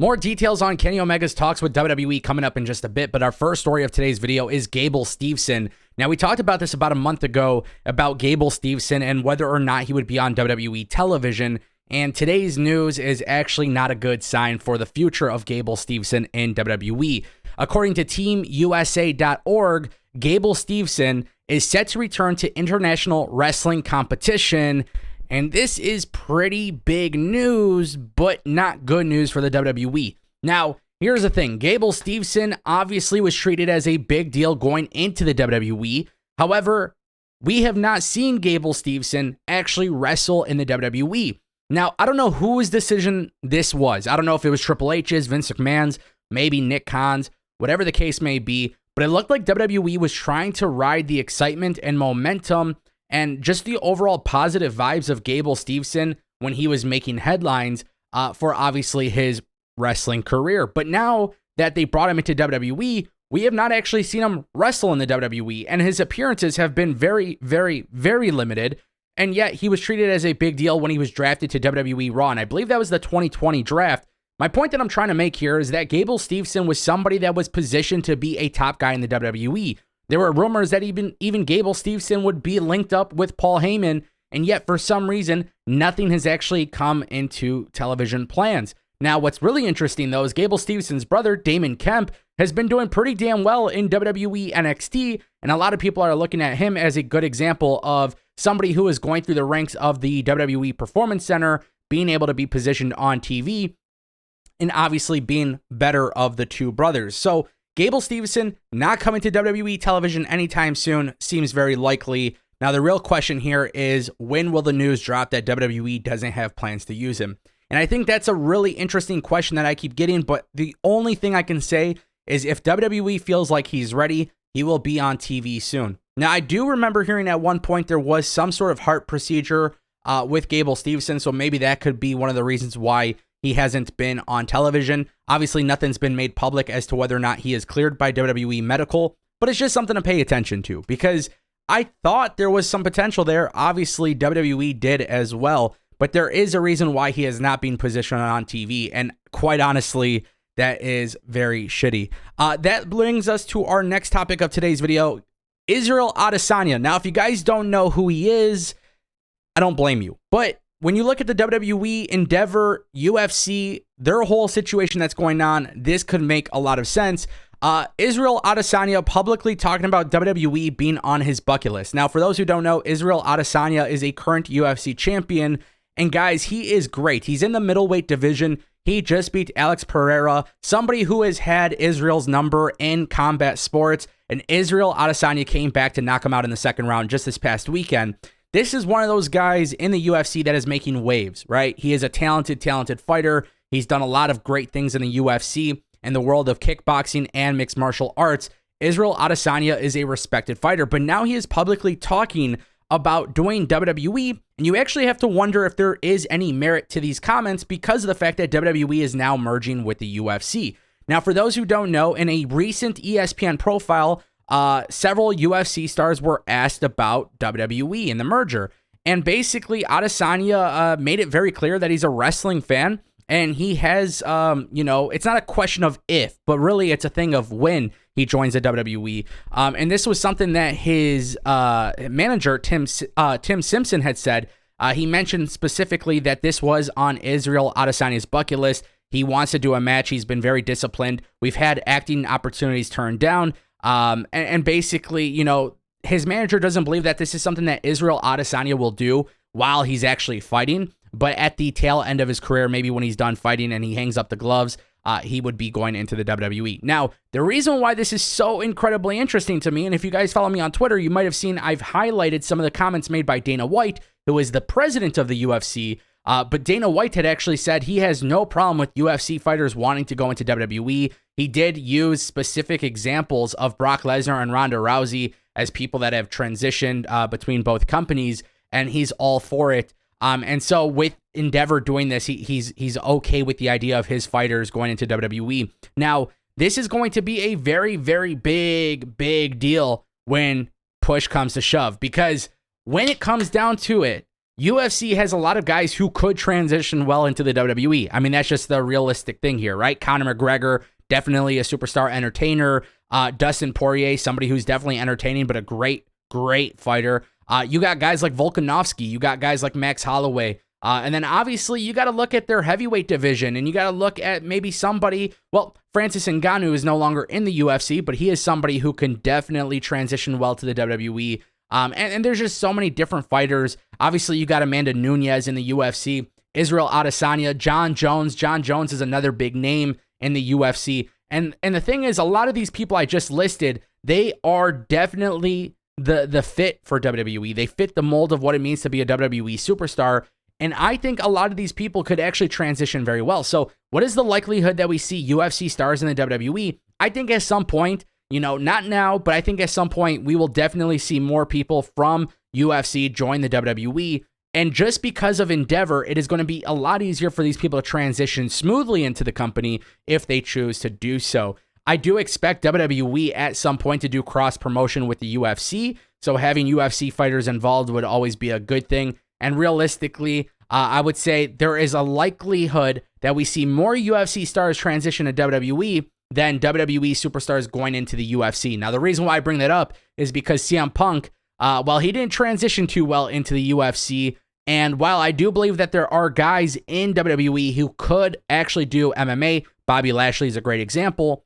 More details on Kenny Omega's talks with WWE coming up in just a bit, but our first story of today's video is Gable Steveson. Now, we talked about this about a month ago about Gable Steveson and whether or not he would be on WWE television, and today's news is actually not a good sign for the future of Gable Steveson in WWE. According to TeamUSA.org, Gable Steveson is set to return to international wrestling competition. And this is pretty big news, but not good news for the WWE. Now, here's the thing. Gable Steveson obviously was treated as a big deal going into the WWE. However, we have not seen Gable Steveson actually wrestle in the WWE. Now, I don't know whose decision this was. I don't know if it was Triple H's, Vince McMahon's, maybe Nick Khan's, whatever the case may be. But it looked like WWE was trying to ride the excitement and momentum and just the overall positive vibes of Gable Steveson when he was making headlines for obviously his wrestling career. But now that they brought him into WWE, we have not actually seen him wrestle in the WWE, and his appearances have been very, very, very limited. And yet he was treated as a big deal when he was drafted to WWE Raw, and I believe that was the 2020 draft. My point that I'm trying to make here is that Gable Steveson was somebody that was positioned to be a top guy in the WWE. There were rumors that even Gable Steveson would be linked up with Paul Heyman, and yet for some reason, nothing has actually come into television plans. Now, what's really interesting, though, is Gable Stevenson's brother, Damon Kemp, has been doing pretty damn well in WWE NXT, and a lot of people are looking at him as a good example of somebody who is going through the ranks of the WWE Performance Center, being able to be positioned on TV, and obviously being better of the two brothers. So, Gable Steveson not coming to WWE television anytime soon seems very likely. Now, the real question here is, when will the news drop that WWE doesn't have plans to use him? And I think that's a really interesting question that I keep getting, but the only thing I can say is if WWE feels like he's ready, he will be on TV soon. Now, I do remember hearing at one point there was some sort of heart procedure with Gable Steveson, so maybe that could be one of the reasons why he hasn't been on television. Obviously, nothing's been made public as to whether or not he is cleared by WWE Medical, but it's just something to pay attention to because I thought there was some potential there. Obviously, WWE did as well, but there is a reason why he has not been positioned on TV, and quite honestly, that is very shitty. That brings us to our next topic of today's video, Israel Adesanya. Now, if you guys don't know who he is, I don't blame you, but when you look at the WWE, Endeavor, UFC, their whole situation that's going on, this could make a lot of sense. Israel Adesanya publicly talking about WWE being on his bucket list. Now, for those who don't know, Israel Adesanya is a current UFC champion. And guys, he is great. He's in the middleweight division. He just beat Alex Pereira, somebody who has had Israel's number in combat sports. And Israel Adesanya came back to knock him out in the second round just this past weekend. This is one of those guys in the UFC that is making waves, right? He is a talented fighter. He's done a lot of great things in the UFC and the world of kickboxing and mixed martial arts. Israel Adesanya is a respected fighter, but now he is publicly talking about doing WWE, and you actually have to wonder if there is any merit to these comments because of the fact that WWE is now merging with the UFC. Now, for those who don't know, in a recent ESPN profile, several UFC stars were asked about WWE and the merger. And basically, Adesanya made it very clear that he's a wrestling fan. And he has, it's not a question of if, but really it's a thing of when he joins the WWE. And this was something that his manager, Tim Simpson, had said. He mentioned specifically that this was on Israel Adesanya's bucket list. He wants to do a match. He's been very disciplined. We've had acting opportunities turned down. And basically, his manager doesn't believe that this is something that Israel Adesanya will do while he's actually fighting. But at the tail end of his career, maybe when he's done fighting and he hangs up the gloves, he would be going into the WWE. Now, the reason why this is so incredibly interesting to me, and if you guys follow me on Twitter, you might have seen I've highlighted some of the comments made by Dana White, who is the president of the UFC. But Dana White had actually said he has no problem with UFC fighters wanting to go into WWE. He did use specific examples of Brock Lesnar and Ronda Rousey as people that have transitioned between both companies, and he's all for it. And so with Endeavor doing this, he's okay with the idea of his fighters going into WWE. Now, this is going to be a very, very big deal when push comes to shove, because when it comes down to it, UFC has a lot of guys who could transition well into the WWE. I mean, that's just the realistic thing here, right? Conor McGregor, definitely a superstar entertainer. Dustin Poirier, somebody who's definitely entertaining, but a great fighter. You got guys like Volkanovski. You got guys like Max Holloway. And then obviously you got to look at their heavyweight division, and you got to look at maybe somebody, well, Francis Ngannou is no longer in the UFC, but he is somebody who can definitely transition well to the WWE. And there's just so many different fighters. Obviously, you got Amanda Nunes in the UFC, Israel Adesanya, John Jones. John Jones is another big name in the UFC. And the thing is, a lot of these people I just listed, they are definitely the fit for WWE. They fit the mold of what it means to be a WWE superstar. And I think a lot of these people could actually transition very well. So what is the likelihood that we see UFC stars in the WWE? I think at some point, not now, but I think at some point we will definitely see more people from UFC join the WWE. And just because of Endeavor, it is going to be a lot easier for these people to transition smoothly into the company if they choose to do so. I do expect WWE at some point to do cross promotion with the UFC. So having UFC fighters involved would always be a good thing. And realistically, I would say there is a likelihood that we see more UFC stars transition to WWE than WWE superstars going into the UFC. Now, the reason why I bring that up is because CM Punk, while he didn't transition too well into the UFC, and while I do believe that there are guys in WWE who could actually do MMA, Bobby Lashley is a great example,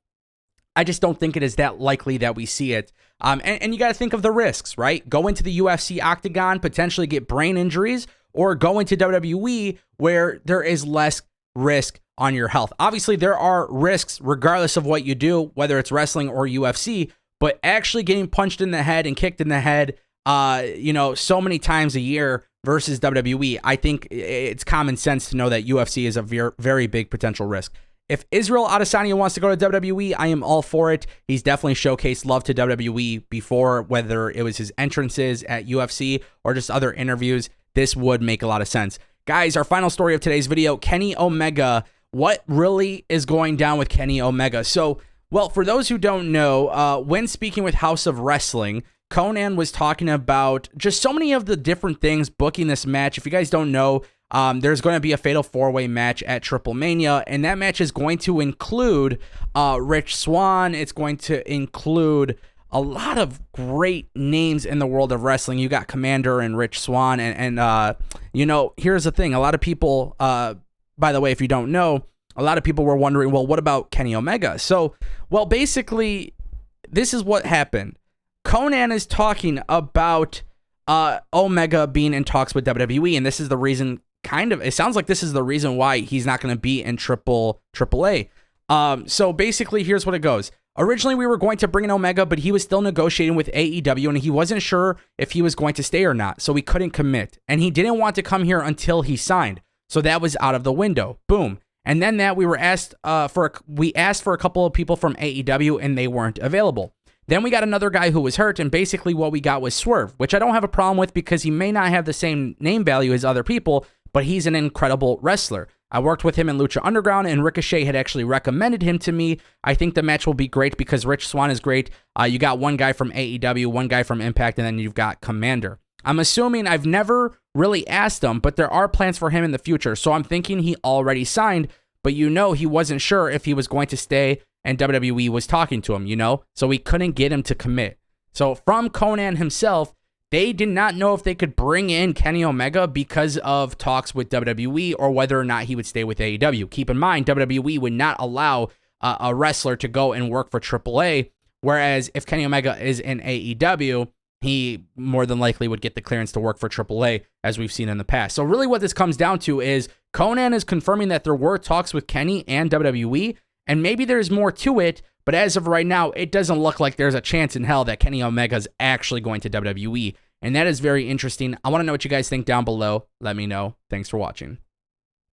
I just don't think it is that likely that we see it. And you got to think of the risks, right? Go into the UFC octagon, potentially get brain injuries, or go into WWE where there is less risk on your health. Obviously, there are risks regardless of what you do, whether it's wrestling or UFC, but actually getting punched in the head and kicked in the head, so many times a year versus WWE, I think it's common sense to know that UFC is a very big potential risk. If Israel Adesanya wants to go to WWE, I am all for it. He's definitely showcased love to WWE before, whether it was his entrances at UFC or just other interviews. This would make a lot of sense. Guys, our final story of today's video, Kenny Omega. What really is going down with Kenny Omega? So, well, for those who don't know, when speaking with House of Wrestling, Conan was talking about just so many of the different things booking this match. If you guys don't know, there's going to be a fatal four-way match at Triple Mania, and that match is going to include Rich Swann. It's going to include a lot of great names in the world of wrestling. You got Commander and Rich Swann, and here's the thing. A lot of people, by the way, if you don't know, a lot of people were wondering, well, what about Kenny Omega? So, well, basically, this is what happened. Conan is talking about Omega being in talks with WWE, and this is the reason. It sounds like this is the reason why he's not going to be in AAA. So basically, here's what it goes. Originally, we were going to bring in Omega, but he was still negotiating with AEW, and he wasn't sure if he was going to stay or not, so we couldn't commit. And he didn't want to come here until he signed, so that was out of the window. Boom. And then we asked for a couple of people from AEW, and they weren't available. Then we got another guy who was hurt, and basically what we got was Swerve, which I don't have a problem with because he may not have the same name value as other people, but he's an incredible wrestler. I worked with him in Lucha Underground, and Ricochet had actually recommended him to me. I think the match will be great because Rich Swann is great. You got one guy from AEW, one guy from Impact, and then you've got Commander. I'm assuming, I've never really asked him, but there are plans for him in the future, so I'm thinking he already signed, but he wasn't sure if he was going to stay, and WWE was talking to him, so we couldn't get him to commit. So from Conan himself, they did not know if they could bring in Kenny Omega because of talks with WWE or whether or not he would stay with AEW. Keep in mind, WWE would not allow a wrestler to go and work for AAA, whereas if Kenny Omega is in AEW, he more than likely would get the clearance to work for AAA, as we've seen in the past. So really what this comes down to is Conan is confirming that there were talks with Kenny and WWE, and maybe there's more to it, but as of right now, it doesn't look like there's a chance in hell that Kenny Omega is actually going to WWE. And that is very interesting. I want to know what you guys think down below. Let me know. Thanks for watching.